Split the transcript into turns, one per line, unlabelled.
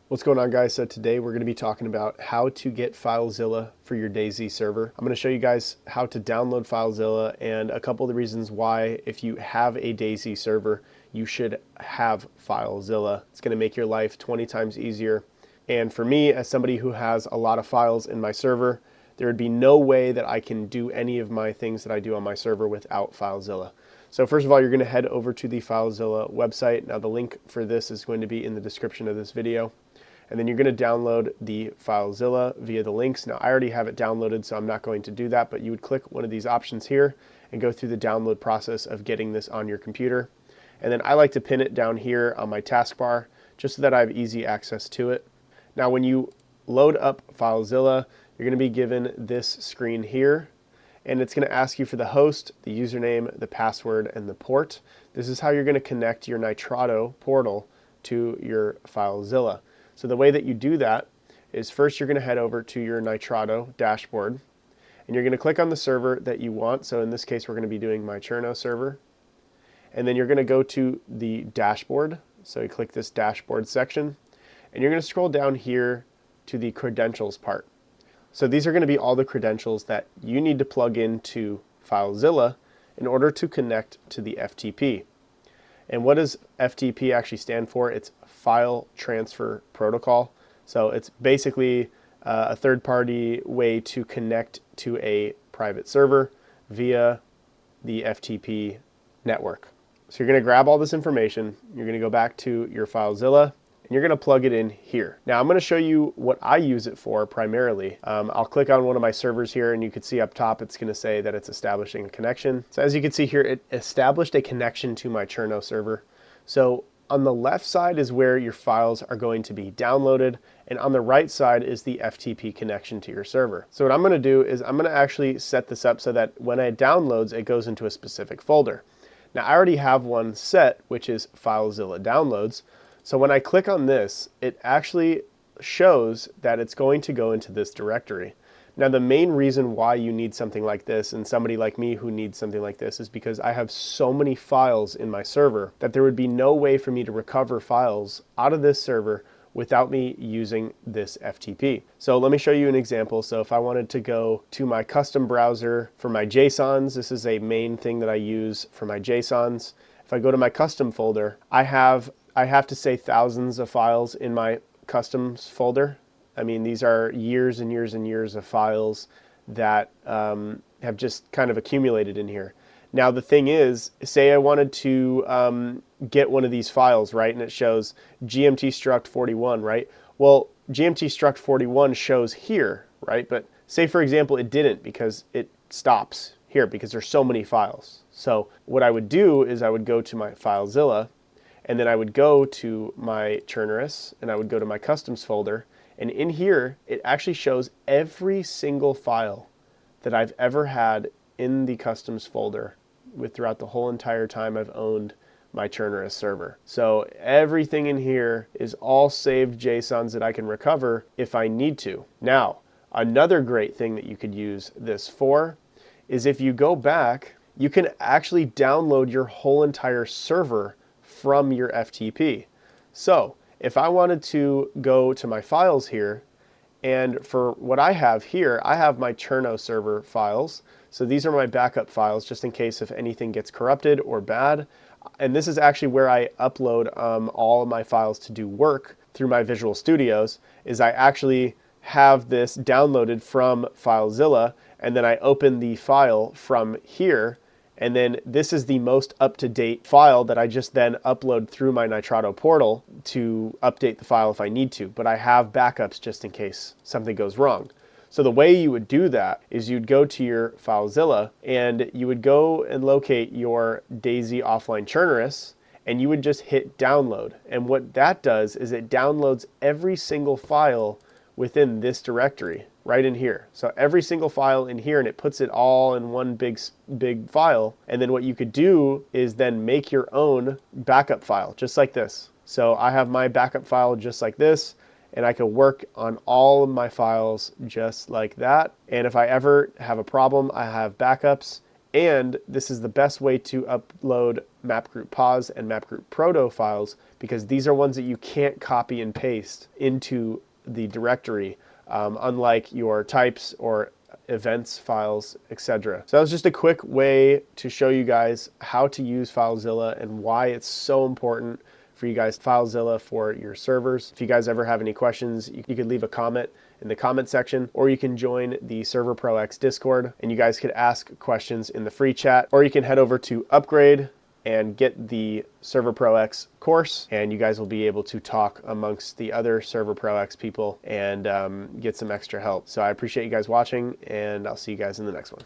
What's going on, guys? So today we're going to be talking about how to get FileZilla for your DayZ server. I'm going to show you guys how to download FileZilla and a couple of the reasons why, if you have a DayZ server, you should have FileZilla. It's going to make your life 20 times easier. And for me, as somebody who has a lot of files in my server, there would be no way that I can do any of my things that I do on my server without FileZilla. So first of all, you're going to head over to the FileZilla website. Now the link for this is going to be in the description of this video. And then you're going to download the FileZilla via the links. Now I already have it downloaded, so I'm not going to do that, but you would click one of these options here and go through the download process of getting this on your computer. And then I like to pin it down here on my taskbar just so that I have easy access to it. Now when you load up FileZilla, you're going to be given this screen here, and it's going to ask you for the host, the username, the password, and the port. This is how you're going to connect your Nitrado portal to your FileZilla. So the way that you do that is first you're going to head over to your Nitrado dashboard, and you're going to click on the server that you want. So in this case, we're going to be doing my Cherno server. And then you're going to go to the dashboard. So you click this dashboard section, and you're going to scroll down here to the credentials part. So these are going to be all the credentials that you need to plug into FileZilla in order to connect to the FTP. And what does FTP actually stand for? It's File Transfer Protocol. So it's basically a third-party way to connect to a private server via the FTP network. So you're going to grab all this information, you're going to go back to your FileZilla, and you're going to plug it in here. Now I'm going to show you what I use it for primarily. I'll click on one of my servers here, and you can see up top it's going to say that it's establishing a connection. So as you can see here, it established a connection to my Cherno server. So on the left side is where your files are going to be downloaded, and on the right side is the FTP connection to your server. So what I'm going to do is I'm going to actually set this up so that when it downloads, it goes into a specific folder. Now I already have one set, which is FileZilla Downloads. So when I click on this, it actually shows that it's going to go into this directory. Now the main reason why you need something like this, and somebody like me who needs something like this, is because I have so many files in my server that there would be no way for me to recover files out of this server without me using this FTP. So let me show you an example. So if I wanted to go to my custom browser for my JSONs, this is a main thing that I use for my JSONs. If I go to my custom folder, I have to say thousands of files in my customs folder. I mean, these are years and years and years of files that have just kind of accumulated in here. Now the thing is, say I wanted to get one of these files, right, and it shows GMT struct 41, right? Well, GMT struct 41 shows here, right? But say for example it didn't, because it stops here because there's so many files. So what I would do is I would go to my FileZilla, and then I would go to my Chernerus, and I would go to my customs folder, and in here it actually shows every single file that I've ever had in the customs folder throughout the whole entire time I've owned my Chernerus server. So everything in here is all saved JSONs that I can recover if I need to. Now, another great thing that you could use this for is if you go back, you can actually download your whole entire server from your FTP. So if I wanted to go to my files here, and for what I have here, I have my Cherno server files. So these are my backup files just in case if anything gets corrupted or bad. And this is actually where I upload all of my files to do work through my Visual Studios, is I actually have this downloaded from FileZilla, and then I open the file from here. And then this is the most up-to-date file that I just then upload through my Nitrado portal to update the file if I need to. But I have backups just in case something goes wrong. So the way you would do that is you'd go to your FileZilla, and you would go and locate your DayZ offline Chernerus, and you would just hit download. And what that does is it downloads every single file within this directory right in here. So every single file in here, and it puts it all in one big file. And then what you could do is then make your own backup file just like this. So I have my backup file just like this, and I can work on all of my files just like that. And if I ever have a problem, I have backups. And this is the best way to upload map group pos and map group proto files, because these are ones that you can't copy and paste into the directory, unlike your types or events files, etc. So that was just a quick way to show you guys how to use FileZilla and why it's so important for you guys, FileZilla for your servers. If you guys ever have any questions, you could leave a comment in the comment section, or you can join the Server Pro X Discord and you guys could ask questions in the free chat, or you can head over to Upgrade and get the Server Pro X course, and you guys will be able to talk amongst the other Server Pro X people and get some extra help. So I appreciate you guys watching, and I'll see you guys in the next one.